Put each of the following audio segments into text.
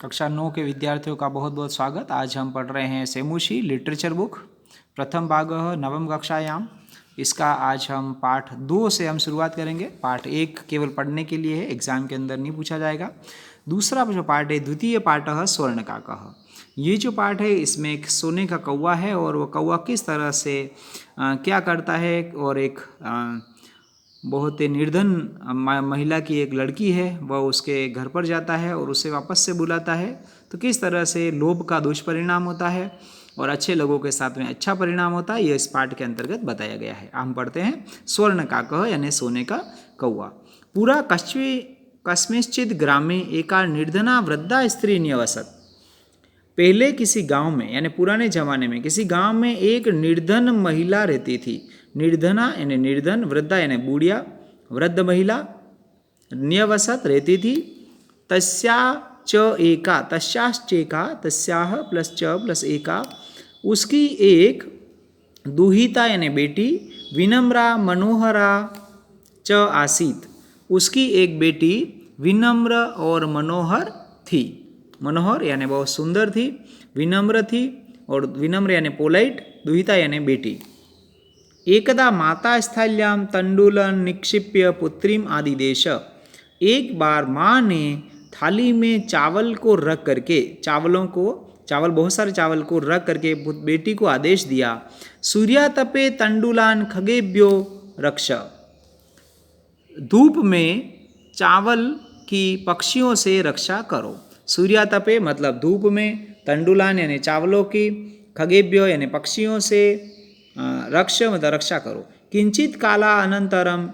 कक्षा 9 के विद्यार्थियों का बहुत बहुत स्वागत। आज हम पढ़ रहे हैं सेमुशी लिटरेचर बुक प्रथम भाग नवम कक्षायाम। इसका आज हम पाठ 2 से हम शुरुआत करेंगे। पाठ 1 केवल पढ़ने के लिए है, एग्जाम के अंदर नहीं पूछा जाएगा। दूसरा जो पाठ है, द्वितीय पाठ स्वर्णकाकः। ये जो पाठ है इसमें एक सोने का कौवा है और वो कौवा किस तरह से क्या करता है, और एक बहुत ही निर्धन महिला की एक लड़की है, वह उसके घर पर जाता है और उसे वापस से बुलाता है। तो किस तरह से लोभ का दुष्परिणाम होता है और अच्छे लोगों के साथ में अच्छा परिणाम होता है, यह इस पाठ के अंतर्गत बताया गया है। हम पढ़ते हैं स्वर्णकाकः यानी सोने का कौवा। पूरा कस्मिंश्चित् ग्रामे एका निर्धना वृद्धा स्त्री न्यवसत्। पहले किसी गांव में यानी पुराने जमाने में किसी गांव में एक निर्धन महिला रहती थी। निर्धना यानी निर्धन, वृद्धा यानी बूढ़िया, वृद्ध महिला न्यवसत रहती थी। तस्याह प्लस च प्लस एका, उसकी एक दुहिता यानी बेटी, विनम्रा मनोहरा च आसीत, उसकी एक बेटी विनम्र और मनोहर थी। मनोहर यानी बहुत सुंदर थी, विनम्र थी और विनम्र यानी पोलाइट, दुहिता यानी बेटी। एकदा माता स्थाल्यां तंडुलं निक्षिप्य पुत्रीम आदिदेश। एक बार माँ ने थाली में चावल को रख करके, चावल बहुत सारे चावल को रख करके बेटी को आदेश दिया, सूर्यातपे तंडुलान खगेभ्यो रक्ष। धूप में चावल की पक्षियों से रक्षा करो। सूर्यातपे मतलब धूप में, तंडुलान यानी चावलों की, खगेभ्यो यानी पक्षियों से, रक्ष मतलब रक्षा करो। किंचित काला अनंतरम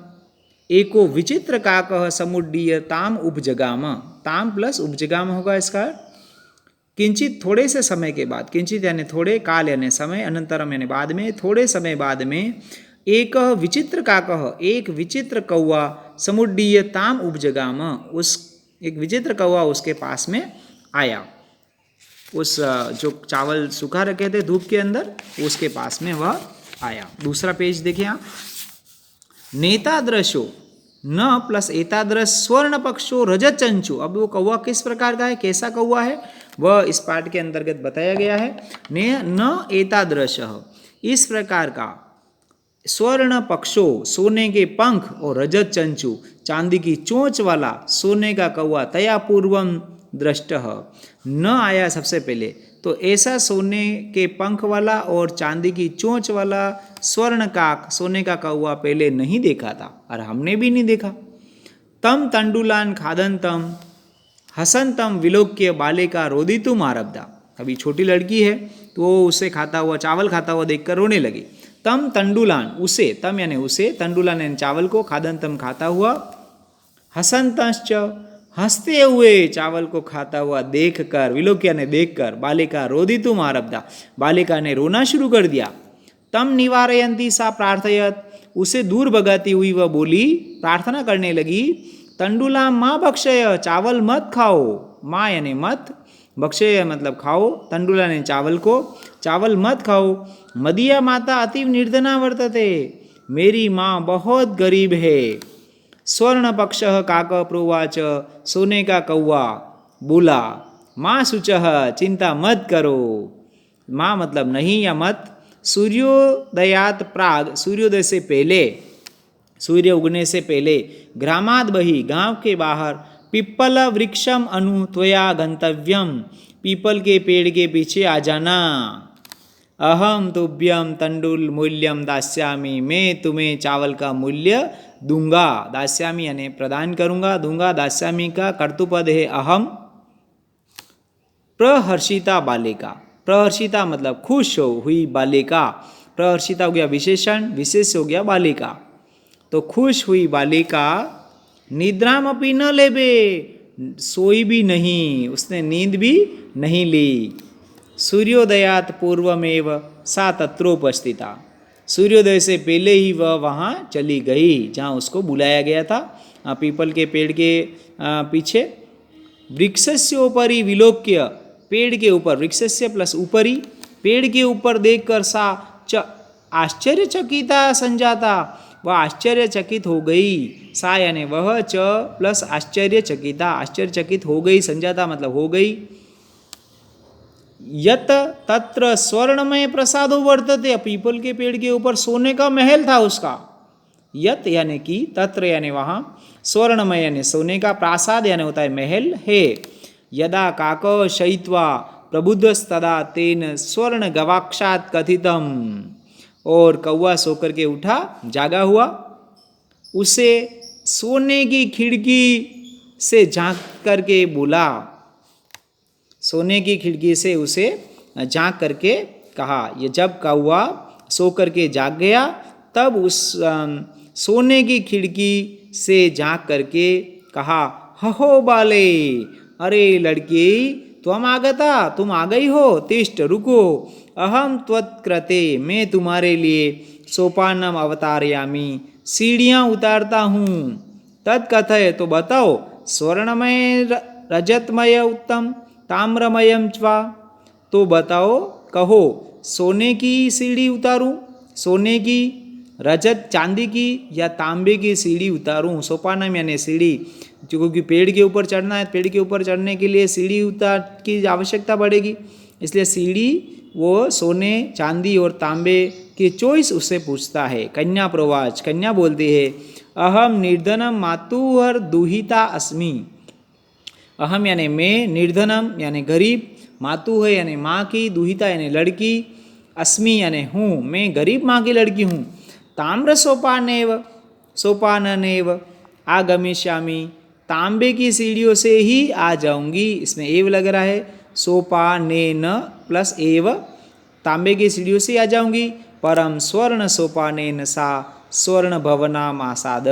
एको विचित्र काकः समुड्डीय ताम उपजगाम। ताम प्लस उपजगाम होगा इसका। किंचित थोड़े से समय के बाद, किंचित यानी थोड़े, काल यानी समय, अनंतरम यानी बाद में, थोड़े समय बाद में, एक विचित्र काकः एक विचित्र कौवा, समुड्डीय ताम उपजगाम उस एक विचित्र कौवा उसके पास में आया। उस जो चावल सुखा रखे थे धूप के अंदर, उसके पास में वह आया। दूसरा पेज देखिए आप। नेतादृशो न प्लस एतादृश स्वर्ण पक्षो रजत चंचु। अब वो कौवा किस प्रकार का है, कैसा कौवा है, वह इस पाठ के अंतर्गत बताया गया है। न एतादृश, इस प्रकार का, स्वर्ण पक्षो सोने के पंख, और रजत चंचु चांदी की चोंच वाला सोने का कौवा, तया पूर्वम दृष्ट न आया सबसे पहले। तो ऐसा सोने के पंख वाला और चांदी की चोंच वाला स्वर्णकाक, सोने का कौवा पहले नहीं देखा था और हमने भी नहीं देखा। तम तंडुलान खादंतम हसंतम विलोक्य बालिका रोदितुम आरब्धा। अभी छोटी लड़की है तो वो उसे खाता हुआ, चावल खाता हुआ देखकर रोने लगी। तम तंडुलान उसे, तम यानी उसे, तंडुलान यानी चावल को, खादंतम खाता हुआ, हसंतश्च हंसते हुए चावल को खाता हुआ देखकर, विलोक्या ने देखकर, बालिका रोदितुम आरब्धा, बालिका ने रोना शुरू कर दिया। तम निवारयंती सा प्रार्थयत, उसे दूर भगाती हुई वह बोली, प्रार्थना करने लगी, तंडुला माँ भक्षय, चावल मत खाओ। माँ यानी मत, भक्षय मतलब खाओ, तंडुला ने चावल को, चावल मत खाओ। मदीया माता अति निर्धना वर्तते, मेरी माँ बहुत गरीब है। स्वर्ण पक्ष काक प्रोवाच, सोने का कौवा बोला, माँ शुचः चिंता मत करो। माँ मतलब नहीं या मत। सूर्योदयात प्राग, सूर्योदय से पहले, सूर्य उगने से पहले, ग्रामाद बही गांव के बाहर, पिप्पल वृक्षम अनु त्वया गंतव्यम, पीपल के पेड़ के पीछे आ जाना। अहम तुभ्यम तंडुल मूल्यम दास्यामी, मैं तुम्हें चावल का मूल्य दूंगा। दास्यामी यानी प्रदान करूंगा, दूंगा। दास्यामी का कर्तुपद है अहम। प्रहर्षिता बालिका, प्रहर्षिता मतलब खुश हो हुई बालिका, प्रहर्षिता हो गया विशेषण, विशेष हो गया बालिका। तो खुश हुई बालिका, निद्राम अपि न लेबे, सोई भी नहीं, उसने नींद भी नहीं ली। सूर्योदयात पूर्वमेव सा तत्रोपस्थिता, सूर्योदय से पहले ही वह वहाँ चली गई जहाँ उसको बुलाया गया था, पीपल के पेड़ के पीछे। वृक्षस्योपरि विलोक्य, पेड़ के ऊपर, वृक्षस्य प्लस ऊपरी, पेड़ के ऊपर देखकर सा आश्चर्यचकिता संजाता, वह आश्चर्यचकित हो गई। सा यानी वह, च प्लस आश्चर्यचकिता, आश्चर्यचकित हो गई, संजाता मतलब हो गई। यत तत्र स्वर्णमय प्रसादो वर्तते, पीपल के पेड़ के ऊपर सोने का महल था उसका। यत यानी कि, तत्र यानी वहाँ, स्वर्णमय यानी सोने का, प्रासाद यानी होता है महल है। यदा काक शयित्वा प्रबुद्धस्तदा तेन स्वर्ण गवाक्षात कथितम, और कौवा सोकर के उठा, जागा हुआ, उसे सोने की खिड़की से झांक करके बोला, सोने की खिड़की से उसे झांक करके कहा। ये जब कौवा सो करके जाग गया तब उस सोने की खिड़की से झांक करके कहा, हो बाले, अरे लड़की त्वम आगता, तुम आ गई हो, तिष्ठ रुको, अहम त्वत्कृते, मैं तुम्हारे लिए सोपानम अवतारयामी, सीढ़ियाँ उतारता हूँ। तत्कथय, तो बताओ, स्वर्णमय रजतमय उत्तम ताम्रमयम च्वा, तो बताओ, कहो, सोने की सीढ़ी उतारूं, सोने की, रजत चांदी की, या तांबे की सीढ़ी उतारूं। सोपानम यानी सीढ़ी, क्योंकि पेड़ के ऊपर चढ़ना है, पेड़ के ऊपर चढ़ने के लिए सीढ़ी उतार की आवश्यकता पड़ेगी, इसलिए सीढ़ी वो सोने, चांदी और तांबे की चॉइस उससे पूछता है। कन्या प्रवाच, कन्या बोलती है, अहम निर्धनम मातुहर दुहिता अस्मि, अहम यानी मैं, निर्धनम यानी गरीब, मातु है यानी माँ की, दुहिता यानी लड़की, अस्मि यानी हूँ, मैं गरीब माँ की लड़की हूँ। ताम्र सोपानेव, सोपाननेव आगमिष्यामि, तांबे की सीढ़ियों से ही आ जाऊंगी, इसमें एव लग रहा है, सोपानेन प्लस एव, तांबे की सीढ़ियों से आ जाऊंगी। परम स्वर्ण सोपानेन सा स्वर्ण भवनाम आसाद,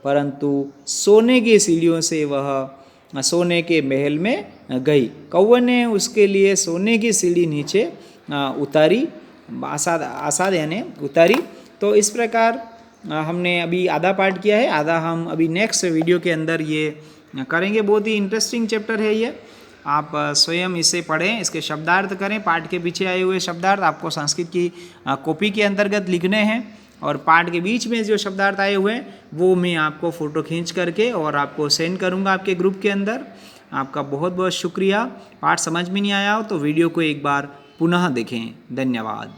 परंतु सोने की सीढ़ियों से वह सोने के महल में गई। कौवे ने उसके लिए सोने की सीढ़ी नीचे उतारी, आसाद, आसाद यानी उतारी। तो इस प्रकार हमने अभी आधा पार्ट किया है, आधा हम अभी नेक्स्ट वीडियो के अंदर ये करेंगे। बहुत ही इंटरेस्टिंग चैप्टर है ये, आप स्वयं इसे पढ़ें, इसके शब्दार्थ करें, पाठ के पीछे आए हुए शब्दार्थ आपको संस्कृत की कॉपी के अंतर्गत लिखने हैं, और पाठ के बीच में जो शब्दार्थ आए हुए हैं वो मैं आपको फ़ोटो खींच करके और आपको सेंड करूँगा आपके ग्रुप के अंदर। आपका बहुत बहुत शुक्रिया। पाठ समझ में नहीं आया हो तो वीडियो को एक बार पुनः देखें। धन्यवाद।